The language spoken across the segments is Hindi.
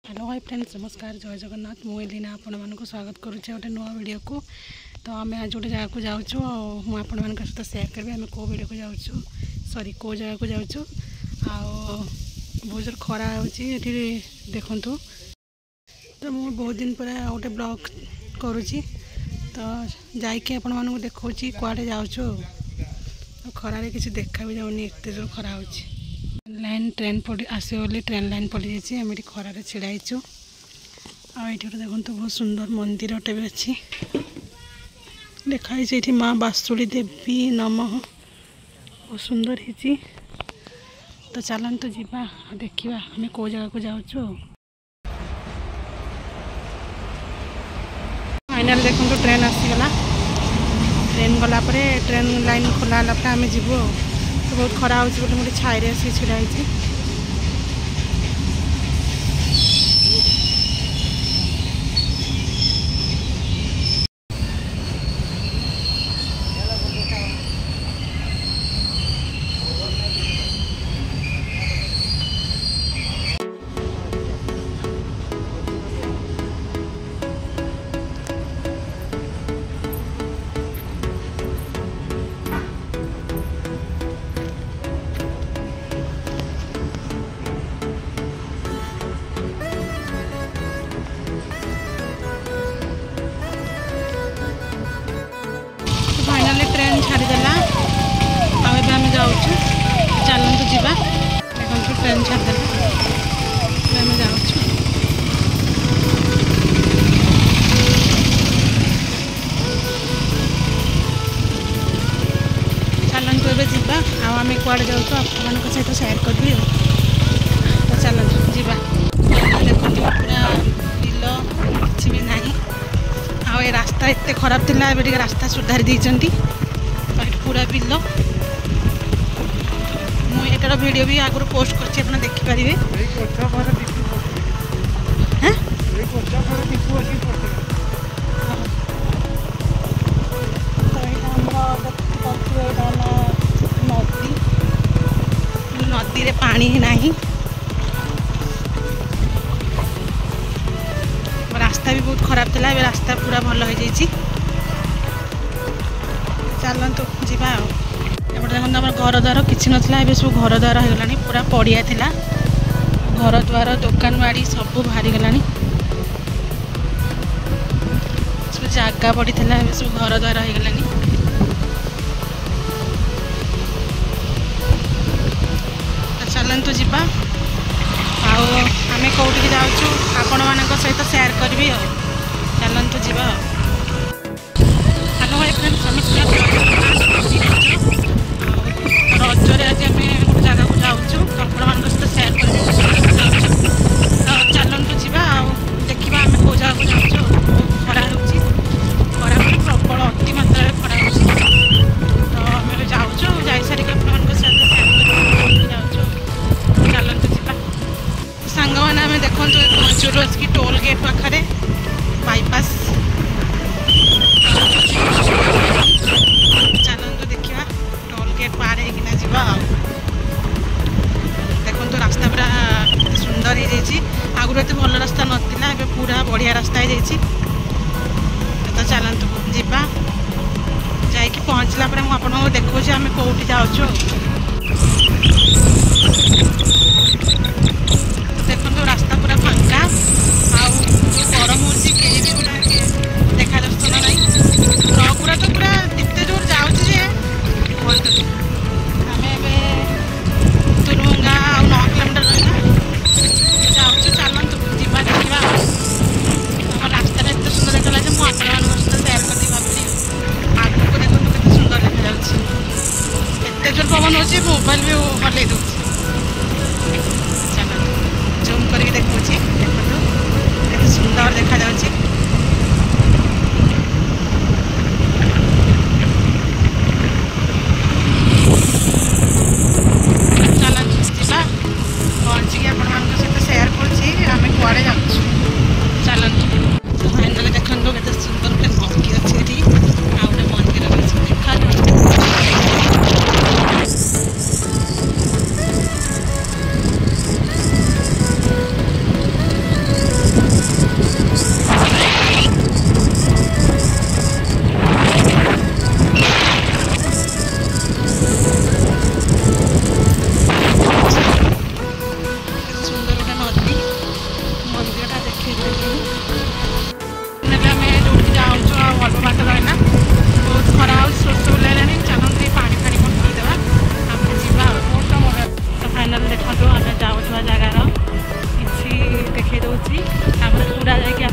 हेलो हाय फ्रेंड्स, नमस्कार, जय जगन्नाथ। मु एलिना आपण मानक स्वागत करुचे गोटे नुआ वीडियो को। तो आम आज गोटे जगह को जाऊँ, मुझे आपण मान सहित सेयार करी आम कौ वीडियो को जाऊँ, सॉरी कौ जगह को जाऊँ। बहुत जोर खरा होची देखु। तो मुझे बहुत दिन पर गोटे ब्लॉग करुची, तो जाइए आपण मानक देखा कुआडे जाऊँ। खरारे किसी देखा भी जाऊनी, एत जोर खरा होची। लाइन ट्रेन पड़ी आस ट्रेन लाइन पड़ी जाइए। आम ये खरारे छिड़ाईचु। आईटी देखो बहुत सुंदर मंदिरटे भी अच्छी देखाई। ये माँ बास्तुड़ी देवी नमः बहुत सुंदर है। तो चलतु जीवा देखा आम कौ जगह को जाऊँ। फाइनाल देखो ट्रेन आसीगला। ट्रेन गलापर ट्रेन लाइन खोला आम जीवु। तो बहुत खरा हो मोटे छाई आसिक छिड़ाई। ट्रेन छाड़देला आम जाऊँ। चलतु जीवा देखो ट्रेन छाड़देला आम जाऊँ। चलतु ए जीवा आम कुआड़े जाऊँ आप सहित सेयार करी। तो चलतु जीवा। देखो पूरा बिल किसी भी ना। आ रास्ता एत खराब थी, ए रास्ता सुधारी देती। पूरा बिल मुझे वीडियो भी आगुरी पोस्ट कर देखिपारे। नदी रे पानी ही नहीं। रास्ता भी बहुत खराब था, रास्ता पूरा भल हो जाइए। चलतु जीवा। एपटे देखो आम घर द्वार किसी नाला, ए सब घर द्वार हो गला। पूरा पड़िया थिला, घर द्वार दुकान बाड़ी सब बाहरी गला। सब जगह पड़ी था, ए सब घर द्वार हो गला। तो चलतु जीवा आम कौटी जाऊँ आपण मान सहित सेयार करी। चलतु जीवा। हेलो हाय फ्रेंड्स, रजरे आज आम गोटे जगह को जाऊँ, आपण मान सहित सेयार कर। तो चलतु जीवा देखा आम कौ जगह को जाऊँ। खरा खरा प्रबल अति मात्रा खरा हो। तो आम जाऊँ, जा सारिक आपण सहित सेयार कर। चलतु जीवा सांग मैंने आम देखो पहुँचू टोल गेट पाखे बाईपास। चलतु देखा टोल गेट पार होना जीवा। देखो तो रास्ता पूरा सुंदर हो जाइए। आगुरी एत भल रास्ता नाला, ए पूरा बढ़िया रास्ता हो जाइए। तो चलतु जीवा जा पहुँचला मुझे देखा आम कौटी जाऊँ। देखो रास्ता पूरा फांका गरम हो देखा दर्शन ना। ट्रक गुरा तो पूरा एत जोर जाऊँचे आम तुरभंगा 9 किलोमीटर रहा जाऊँ। चलतु जीवा देखा आम रास्ता एत सुंदर देखा मुझे सहित सेयार कर भावी। आगू को देखो केते सुंदर देखा एत जोर पवन हो मोबाइल भी हल्ले दूँ। चलो जूम करके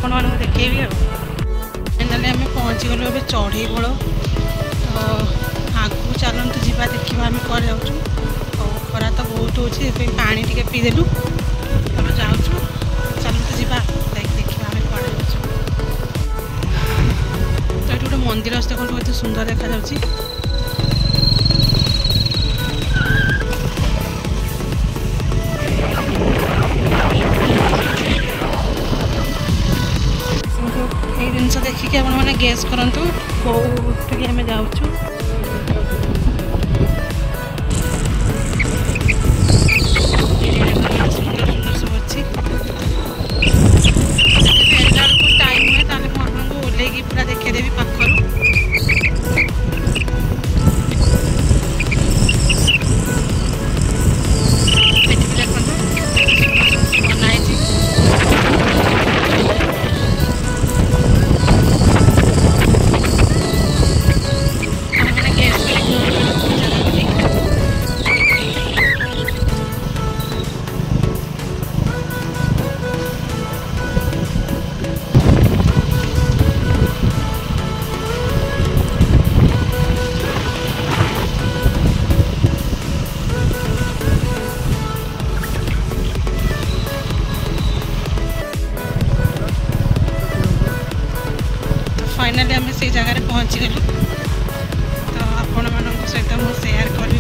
आपण मानक देखी फाइनाली आम पहुँचीगलु ए चढ़ई बड़ तो आगू चलतु जा देखा आम कौन जाऊँ और खरा तो बहुत हो पा टे पीदेलु तो जाऊँ चलतु जा देखा आम कौन जाऊँ तो ये गोटे मंदिर अच्छे देखो सुंदर देखा जाऊँगी जिनस देखिए आप मैंने गेस करूँ कौटी आम जाऊँ सुंदर सुंदर सब अच्छी टाइम हुए तो आपको ओल्ल पूरा देखदेवी पाखर फाइनाली आम से जगह पहुँची गलु तो आपण मान सहित मुझे सेयार करी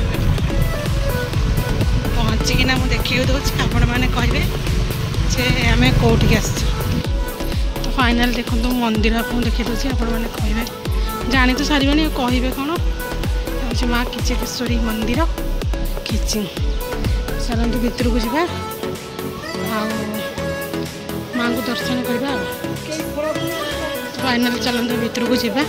पहुँचिकिना मुझे देखिए दूसरी आपण मैंने कहे जे आम कौटिक आस तो फाइनाल देखो मंदिर आपको देखी दूसरी आपण मैंने कहे जानी तो सारे कहे कौन हूँ माँ किचकेश्वरी मंदिर किचिंग चलतु भितर को जा माँ को दर्शन करवा फाइनाल चलते भितर को जा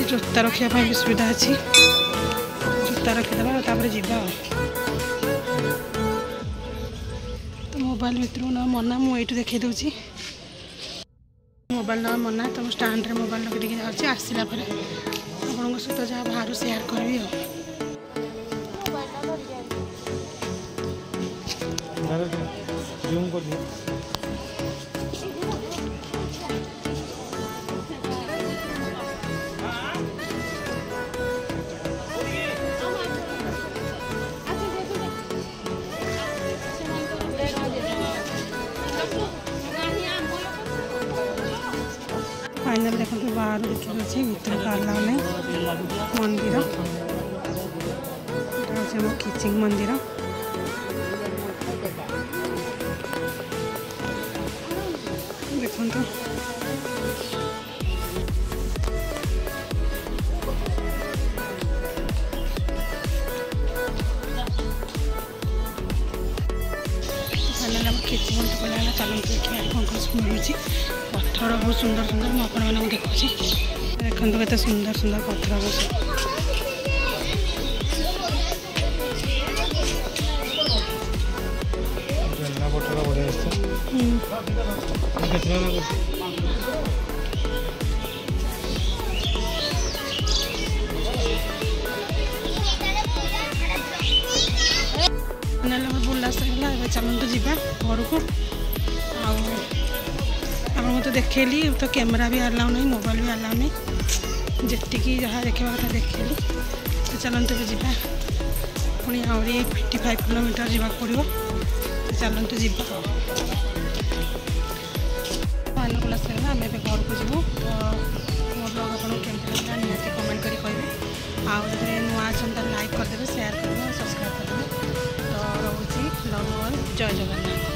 जूता रखापी भी सुविधा अच्छी जूता रखीदे तापर जा तो मोबाइल भितर ना मना मुझे देखी दूसरी मोबाइल ना मना तो स्टाण्ड मोबाइल रखी जाऊँगी आसला आपण सहित जहाँ बाहर सेयार करी फाइनाल देखो बाहर देखिए भर का अलाउ नहीं मंदिर मो किचिंग मंदिर देखो फाइनाल आम किचिंग मंदिर चलते देखिए कौन कौन मिलूँ पत्थर बहुत सुंदर सुंदर मुझे देखुची देखो केते सुंदर सुंदर पत्थर बहुत बुला सर चलते जा घर को तो देखली तो कैमरा भी अलाउ नहीं मोबाइल भी अलाउ नहीं जी जहाँ देखा कथा देखली तो चलते भी जा पुणी आहरी 55 किलोमीटर जावाक पड़ो तो चलते जा अनुकूल सर आम घर को जीवु तो मो ब्लॉग आपको केमती लगा निहाती कमेंट करी कहे आउ नुआ अच्छा लाइक करदे शेयर करेंगे सब्सक्राइब करदे तो रोचे लव ऑल जय जगन्नाथ।